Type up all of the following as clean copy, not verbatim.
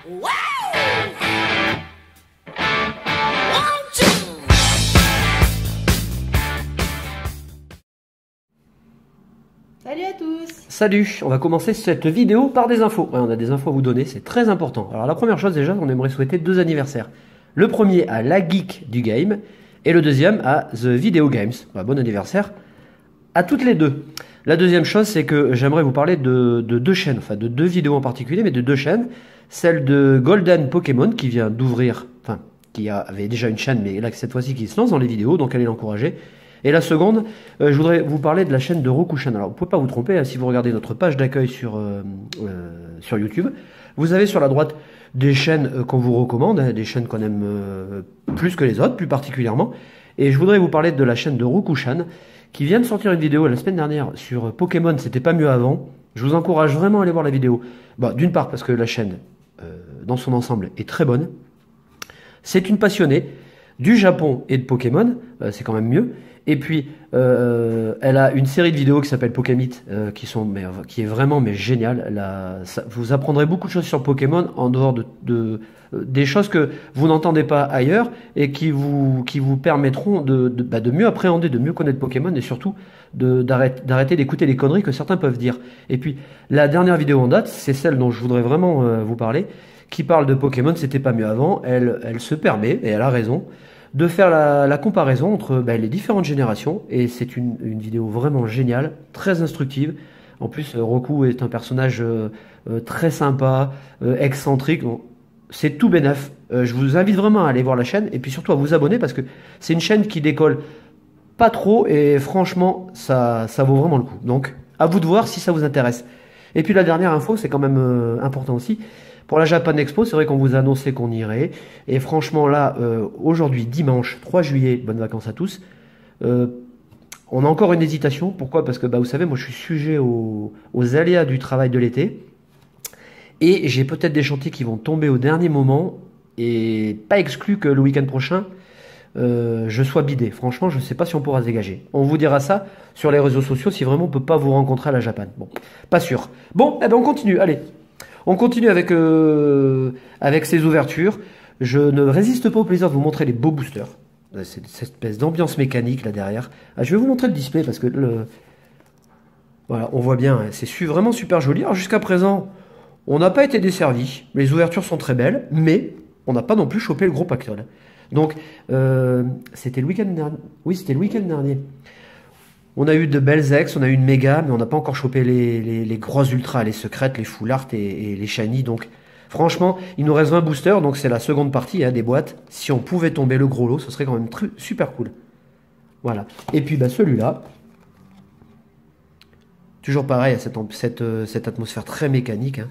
Salut à tous! Salut, on va commencer cette vidéo par des infos. Ouais, on a des infos à vous donner, c'est très important. Alors la première chose déjà, on aimerait souhaiter 2 anniversaires. Le premier à la geek du game et le deuxième à The Video Games. Bah, bon anniversaire à toutes les deux. La deuxième chose, c'est que j'aimerais vous parler de 2 chaînes, enfin de 2 vidéos en particulier, mais de 2 chaînes. Celle de Golden Pokémon qui vient d'ouvrir, enfin qui avait déjà une chaîne, mais là cette fois-ci qui se lance dans les vidéos, donc allez l'encourager. Et la seconde, je voudrais vous parler de la chaîne de Rokushan. Alors, vous ne pouvez pas vous tromper, hein, si vous regardez notre page d'accueil sur YouTube, vous avez sur la droite des chaînes qu'on vous recommande, hein, des chaînes qu'on aime plus que les autres, plus particulièrement. Et je voudrais vous parler de la chaîne de Rokushan, qui vient de sortir une vidéo la semaine dernière sur Pokémon, c'était pas mieux avant. Je vous encourage vraiment à aller voir la vidéo. Bah, d'une part, parce que la chaîne, dans son ensemble, est très bonne. C'est une passionnée du Japon et de Pokémon, c'est quand même mieux. Et puis, elle a une série de vidéos qui s'appelle Pokémit, qui est vraiment géniale. Vous apprendrez beaucoup de choses sur Pokémon en dehors des choses que vous n'entendez pas ailleurs et qui vous permettront de mieux appréhender, de mieux connaître Pokémon et surtout d'arrêter d'écouter les conneries que certains peuvent dire. Et puis, la dernière vidéo en date, c'est celle dont je voudrais vraiment vous parler, qui parle de Pokémon, c'était pas mieux avant. Elle se permet, et elle a raison, de faire la comparaison entre les différentes générations, et c'est une vidéo vraiment géniale, très instructive. En plus, Roku est un personnage très sympa, excentrique, bon, c'est tout bénef. Je vous invite vraiment à aller voir la chaîne, et puis surtout à vous abonner, parce que c'est une chaîne qui décolle pas trop, et franchement, ça vaut vraiment le coup. Donc, à vous de voir si ça vous intéresse. Et puis la dernière info, c'est quand même important aussi. Pour la Japan Expo, c'est vrai qu'on vous a annoncé qu'on irait. Et franchement, là, aujourd'hui, dimanche 3 juillet, bonnes vacances à tous, on a encore une hésitation. Pourquoi? Parce que, vous savez, moi, je suis sujet aux aléas du travail de l'été. Et j'ai peut-être des chantiers qui vont tomber au dernier moment. Et pas exclu que le week-end prochain, je sois bidé. Franchement, je ne sais pas si on pourra se dégager. On vous dira ça sur les réseaux sociaux si vraiment on ne peut pas vous rencontrer à la Japan. Bon, pas sûr. Bon, on continue. Allez. On continue avec ces ouvertures. Je ne résiste pas au plaisir de vous montrer les beaux boosters. C'est cette espèce d'ambiance mécanique là derrière. Je vais vous montrer le display parce que voilà, on voit bien, hein, c'est vraiment super joli. Alors jusqu'à présent, on n'a pas été desservi. Les ouvertures sont très belles, mais on n'a pas non plus chopé le gros pactole. Donc, c'était le week-end dernier. Oui, c'était le week-end dernier. On a eu de belles ex, on a eu une méga, mais on n'a pas encore chopé les grosses ultras, les secrètes, les full art et les shiny. Donc franchement, il nous reste 20 boosters, donc c'est la seconde partie des boîtes. Si on pouvait tomber le gros lot, ce serait quand même super cool. Voilà. Et puis celui-là, toujours pareil, cette atmosphère très mécanique. Hein.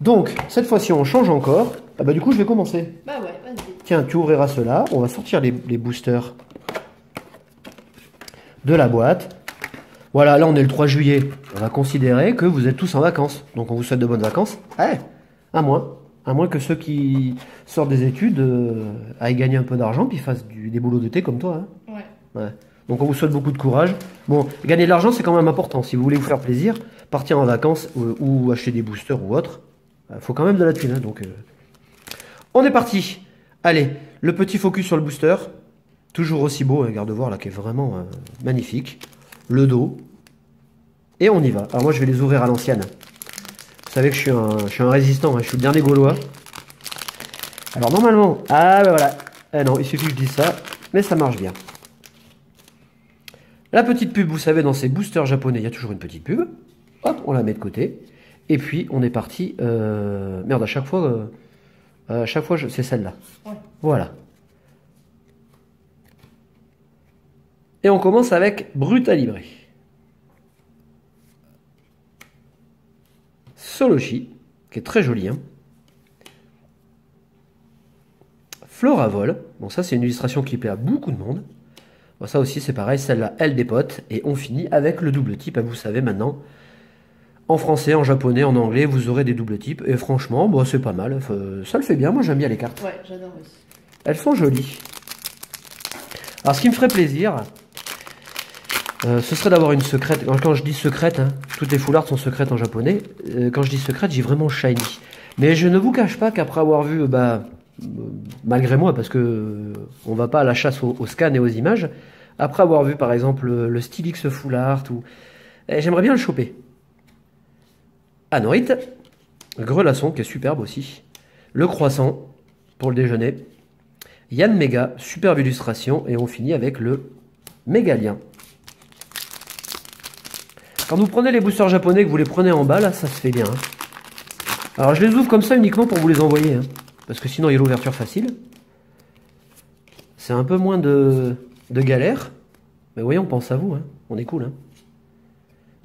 Donc, cette fois-ci, on change encore. Du coup, je vais commencer. Bah ouais, vas-y. Tiens, tu ouvriras cela. On va sortir les boosters de la boîte. Voilà, là on est le 3 juillet. On va considérer que vous êtes tous en vacances. Donc on vous souhaite de bonnes vacances. À moins que ceux qui sortent des études aillent gagner un peu d'argent puis fassent des boulots d'été comme toi. Hein. Ouais. Donc on vous souhaite beaucoup de courage. Bon, gagner de l'argent c'est quand même important. Si vous voulez vous faire plaisir, partir en vacances ou acheter des boosters ou autre, faut quand même de la thune. Hein, donc on est parti. Allez, le petit focus sur le booster. Toujours aussi beau, un garde-voir là qui est vraiment magnifique. Le dos. Et on y va. Alors moi je vais les ouvrir à l'ancienne. Vous savez que je suis un résistant, hein, je suis le dernier gaulois. Alors normalement, voilà. Non, il suffit que je dise ça, mais ça marche bien. La petite pub, vous savez, dans ces boosters japonais, il y a toujours une petite pub. Hop, on la met de côté. Et puis on est parti. Merde, à chaque fois c'est celle-là. Ouais. Voilà. Et on commence avec Brutalibré. Solochi, qui est très joli. Hein. Floravol. Bon, ça, c'est une illustration qui plaît à beaucoup de monde. Bon, ça aussi, c'est pareil. Celle-là, elle dépote. Et on finit avec le double type. Vous savez maintenant, en français, en japonais, en anglais, vous aurez des doubles types. Et franchement, bon, c'est pas mal. Ça le fait bien. Moi, j'aime bien les cartes. Ouais, j'adore aussi. Elles sont jolies. Alors, ce qui me ferait plaisir, Ce serait d'avoir une secrète. Quand je dis secrète, hein, toutes les full art sont secrètes en japonais. Quand je dis secrète, j'ai vraiment shiny. Mais je ne vous cache pas qu'après avoir vu, malgré moi, parce que on va pas à la chasse au scan et aux images, après avoir vu par exemple le Stylix full art, j'aimerais bien le choper. Anorite, Grelasson qui est superbe aussi, le croissant pour le déjeuner, Yann Mega, superbe illustration, et on finit avec le Mégalien. Quand vous prenez les boosters japonais, que vous les prenez en bas, là, ça se fait bien. Hein. Alors je les ouvre comme ça uniquement pour vous les envoyer, hein, parce que sinon il y a l'ouverture facile. C'est un peu moins de galère, mais voyons, on pense à vous, hein. On est cool. Hein.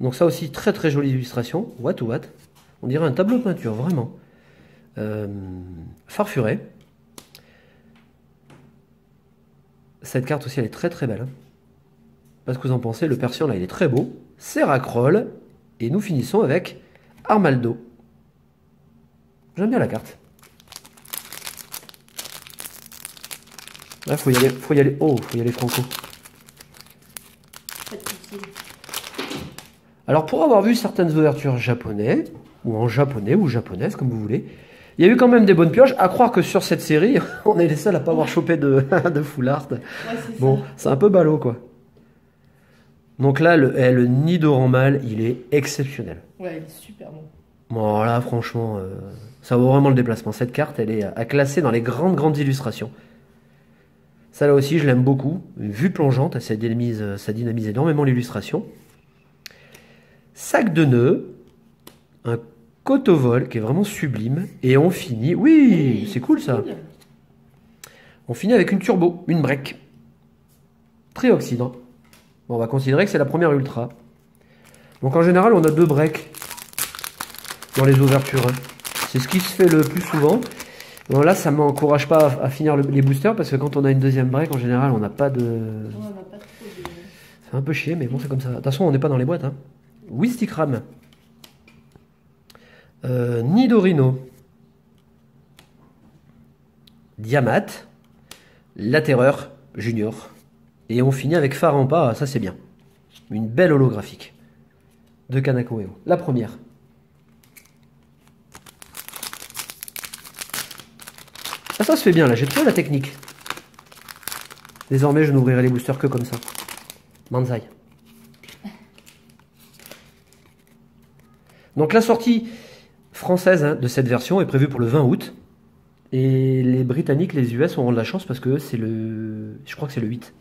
Donc ça aussi, très très jolie illustration, what ou what. On dirait un tableau de peinture, vraiment. Farfuré. Cette carte aussi, elle est très très belle. Hein. Parce que vous en pensez, le Persian là, il est très beau. Seracroll. Et nous finissons avec Armaldo. J'aime bien la carte. Là, faut y aller. Oh, faut y aller franco. Alors, pour avoir vu certaines ouvertures japonais, ou en japonais, ou japonaises, comme vous voulez, il y a eu quand même des bonnes pioches. À croire que sur cette série, on est les seuls à pas avoir chopé de full art. Ouais, bon, c'est un peu ballot, quoi. Donc là, le Nidoran mâle, il est exceptionnel. Ouais, il est super bon. Bon, là, franchement, ça vaut vraiment le déplacement. Cette carte, elle est à classer dans les grandes illustrations. Ça, là aussi, je l'aime beaucoup. Une vue plongeante, ça dynamise énormément l'illustration. Sac de nœuds, un cotovol qui est vraiment sublime. Et on finit... Oui, c'est cool, ça. On finit avec une turbo, une break. Trioxydre. Bon, on va considérer que c'est la première ultra. Donc en général, on a 2 breaks dans les ouvertures. Hein. C'est ce qui se fait le plus souvent. Bon, là, ça ne m'encourage pas à finir les boosters parce que quand on a une deuxième break, en général, on n'a pas de... C'est un peu chier, mais bon, c'est comme ça. De toute façon, on n'est pas dans les boîtes. Hein. Wistikram. Nidorino. Diamat. La Terreur Junior. Et on finit avec Farampa, ça c'est bien. Une belle holographique de Kanako Eo. La première. Ah, ça se fait bien là, j'ai trouvé la technique. Désormais, je n'ouvrirai les boosters que comme ça. Manzai. Donc la sortie française de cette version est prévue pour le 20 août. Et les Britanniques, les US auront de la chance parce que c'est le... Je crois que c'est le 8.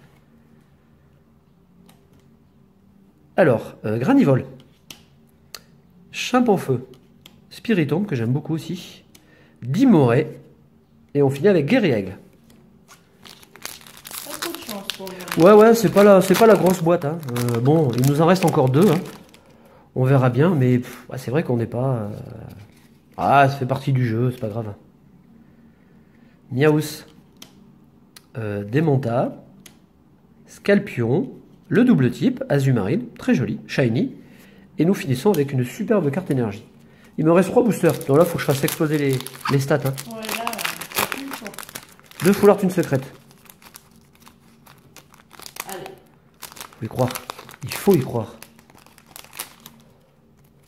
Alors, Granivol, Chimpanfeu, Spiritomb, que j'aime beaucoup aussi, Dimoré, et on finit avec Guerriègle. Pas trop de chance pour le... Ouais, c'est pas la grosse boîte. Hein. Bon, il nous en reste encore 2. Hein. On verra bien, mais c'est vrai qu'on n'est pas... Ah, ça fait partie du jeu, c'est pas grave. Miaus, Démonta, Scalpion, le double type, Azumarine, très joli, shiny. Et nous finissons avec une superbe carte énergie. Il me reste 3 boosters. Donc là, il faut que je fasse exploser les stats. Hein. Ouais, là, c'est une fois. 2 full art, une secrète. Allez. Faut y croire. Il faut y croire.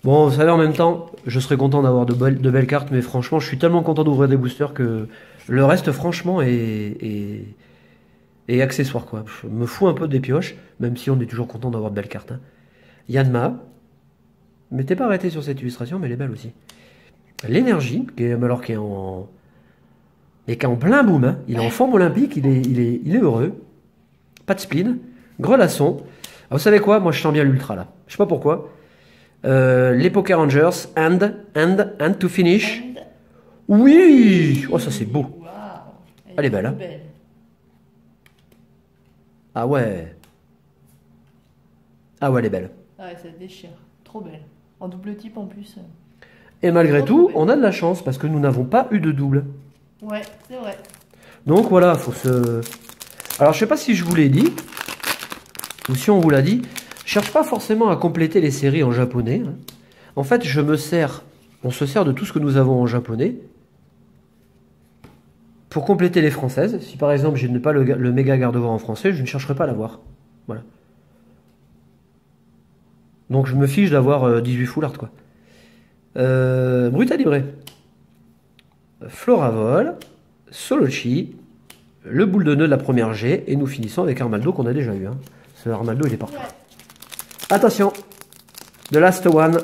Bon, vous savez, en même temps, je serais content d'avoir de belles cartes, mais franchement, je suis tellement content d'ouvrir des boosters que le reste, franchement, est accessoire, quoi. Je me fous un peu des pioches, même si on est toujours content d'avoir de belles cartes. Hein. Yanma. Mais t'es pas arrêté sur cette illustration, mais elle est belle aussi. L'énergie, qui est en plein boom. Hein. Il est en forme olympique, il est heureux. Pas de spleen. Grelasson. Ah, vous savez quoi? Moi, je sens bien l'ultra, là. Je sais pas pourquoi. Les Poker Rangers, and to finish. And... Oui! Oh, ça c'est beau. Wow. Elle est belle, hein. Belle. Ah ouais. Ah ouais, elle est belle. Ah ouais, ça déchire. Trop belle. En double type en plus. Et malgré tout, on a de la chance parce que nous n'avons pas eu de double. Ouais, c'est vrai. Donc voilà, faut se... Alors je sais pas si je vous l'ai dit, ou si on vous l'a dit, je cherche pas forcément à compléter les séries en japonais. Hein. En fait, on se sert de tout ce que nous avons en japonais pour compléter les françaises. Si par exemple je n'ai pas le méga garde-voix en français, je ne chercherai pas à l'avoir. Voilà. Donc je me fiche d'avoir 18 full art quoi. Bruta Libre. Floravol. Solochi. Le boule de nœud de la première G. Et nous finissons avec Armaldo qu'on a déjà eu. Hein. Ce Armaldo il est parfait. Attention. The last one.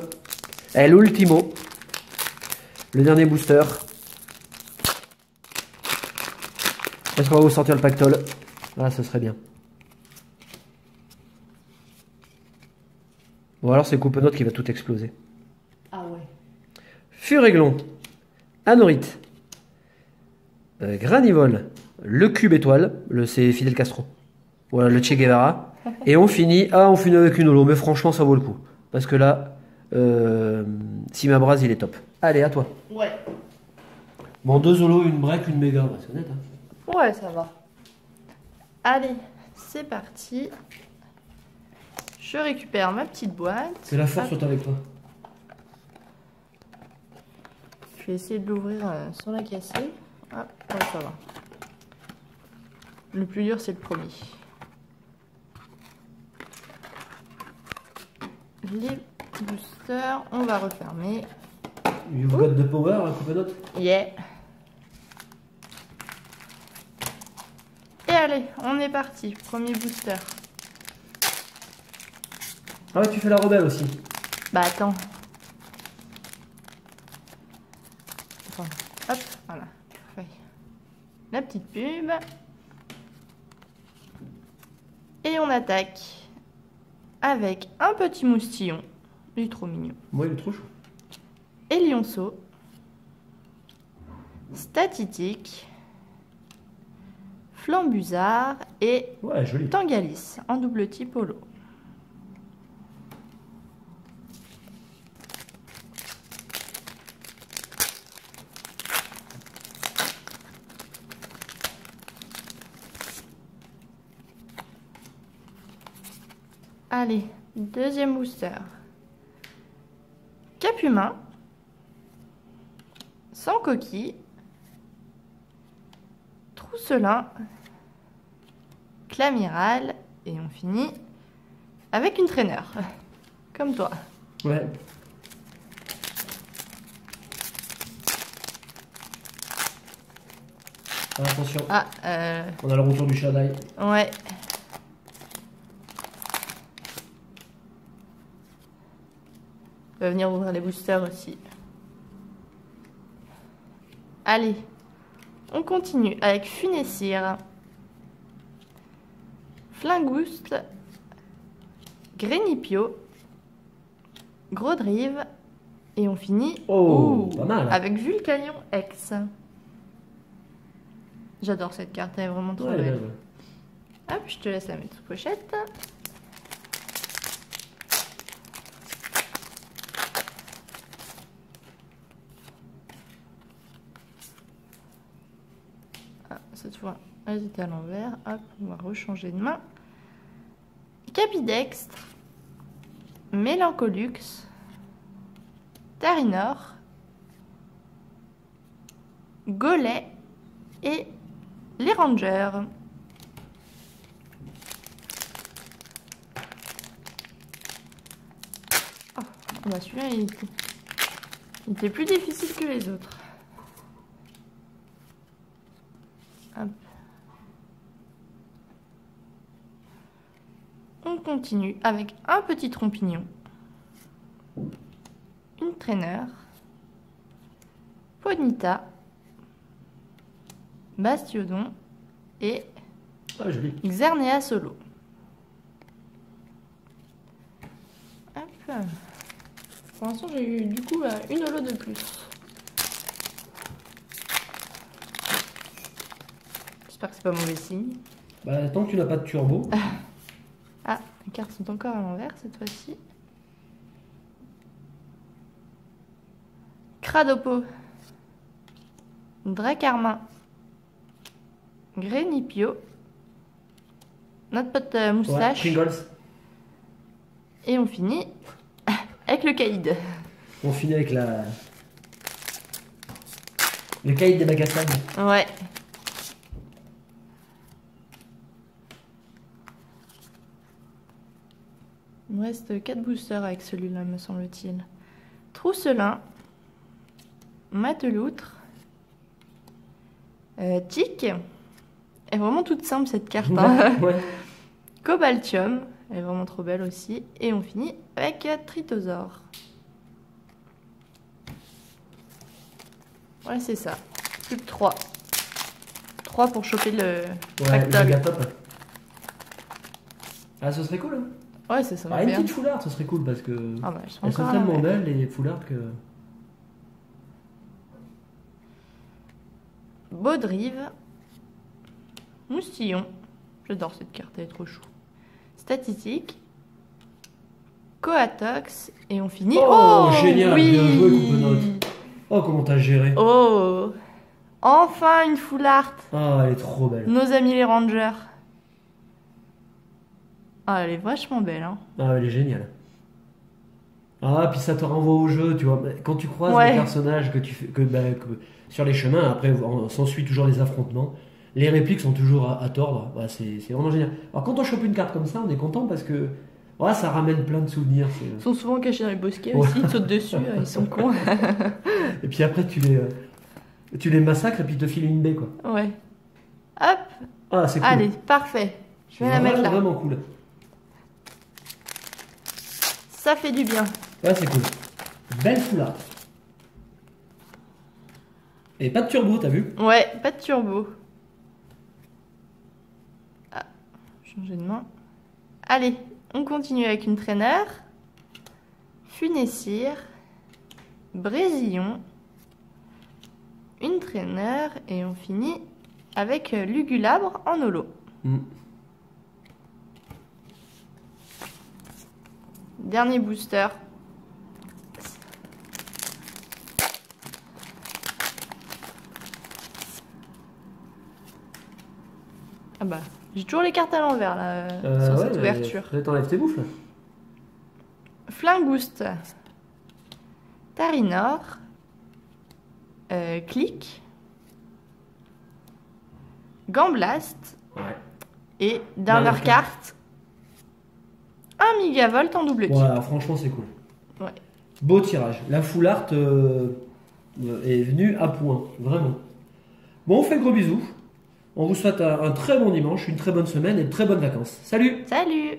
Et l'ultimo. Le dernier booster. Est-ce qu'on va vous sortir le pactole? Ah, ce serait bien. Ou alors c'est Coupe-Note qui va tout exploser. Ah ouais. Furéglon. Anorite. Granivol. Le cube étoile. C'est Fidel Castro. Voilà, le Che Guevara. Et on finit. Ah, on finit avec une holo. Mais franchement, ça vaut le coup. Parce que là, Simabraz, il est top. Allez, à toi. Ouais. Bon, 2 holos, une break, une méga. Bah, c'est honnête, hein. Ouais, ça va. Allez, c'est parti. Je récupère ma petite boîte. Que la force Hop. soit avec toi. Je vais essayer de l'ouvrir sans la casser. Ah, ouais, ça va. Le plus dur, c'est le premier. Les boosters, on va refermer. You've got the power, Coupe-Note. Yeah. Et allez, on est parti. Premier booster. Ah ouais, tu fais la rebelle aussi. Bah attends. Hop, voilà. La petite pub. Et on attaque avec un petit moustillon. Il est trop mignon. Moi, il est trop chaud. Et lionceau. Statitique. Flambusard et Ouais, joli. Tangalis en double type holo. Allez, deuxième booster. Cap humain. Sans coquille. Trousselin. Clamiral. Et on finit avec une traîneur. Comme toi. Ouais. Ah, attention. Ah, On a le retour du Shadai. ouais. On va venir ouvrir les boosters aussi. Allez, on continue avec Funessir, Flingouste, Grénipio, Grodrive et on finit Pas mal. avec Vulcanion X. J'adore cette carte, elle est vraiment trop Ouais, belle. ouais. Hop, je te laisse la mettre sous pochette. Ah, cette fois, elles étaient à l'envers. Hop, on va rechanger de main. Capidextre, Mélancolux, Tarinor, Golet et les Rangers. Oh, bah celui-là, il était plus difficile que les autres. Hop. On continue avec un petit trompignon, une traîneur, Ponita, Bastiodon et Ah, joli. Xernéa Solo. Hop. Pour l'instant, j'ai eu du coup une holo de plus. J'espère que c'est pas mauvais signe. Bah, tant que tu n'as pas de turbo. Ah, les cartes sont encore à l'envers cette fois-ci. Cradopo, Dracarmin, Grénipio, notre pote moustache, Ouais, Pringles. et on finit avec le caïd. On finit avec la... le cahier des bacs à sable. Ouais. Il me reste 4 boosters avec celui-là, me semble-t-il. Trousselin. Mateloutre. Tic. Elle est vraiment toute simple cette carte. Hein. Ouais. Cobaltium. Elle est vraiment trop belle aussi. Et on finit avec Tritosaure. Ouais, c'est ça. Plus que 3. 3 pour choper le Fractal. Le top. Ah, ce serait cool. Hein. Ouais, c'est ça. Une petite foulard, ce serait cool parce que Ah bah, elles sont elles sont encore tellement belles les foulards que. Baudrive. Moustillon. J'adore cette carte, elle est trop chou. Statistique. Coatox. Et on finit. Oh, génial, oui. bien joué, Coupenaute. Oh, comment t'as géré. Oh, enfin une foulard. Ah, elle est trop belle. Nos amis les rangers. Ah, elle est vachement belle, hein. Ah, elle est géniale. Ah, puis ça te renvoie au jeu, tu vois. Quand tu croises Ouais. des personnages que tu fais, que sur les chemins, après, on s'ensuit toujours les affrontements. Les répliques sont toujours à tordre. Ouais, c'est vraiment génial. Alors, quand on chope une carte comme ça, on est content parce que ouais, ça ramène plein de souvenirs. Ils sont souvent cachés dans les bosquets aussi, ils sautent dessus, ils sont cons. Et puis après, tu les massacres et puis ils te filent une baie, quoi. Ouais. Hop, Ah, c'est cool. allez, parfait. Je vais la mettre là. Vraiment cool. Ça fait du bien. Ouais, c'est cool. Belle foulard. Et pas de turbo, t'as vu? Ouais, pas de turbo. Ah, changer de main. Allez, on continue avec une traîneur. Funessire. Brésillon. Une traîneur. Et on finit avec Lugulabre en holo. Dernier booster. Ah bah, j'ai toujours les cartes à l'envers là, sur cette ouverture. T'enlèves tes bouffes là. Flingouste. Tarinor. Click. Gamblast. Ouais. Et dernière carte. Un Mégavolt en double tir. Voilà, franchement, c'est cool. Ouais. Beau tirage. La foulard est venue à point, vraiment. Bon, on fait gros bisous. On vous souhaite un très bon dimanche, une très bonne semaine et de très bonnes vacances. Salut! Salut!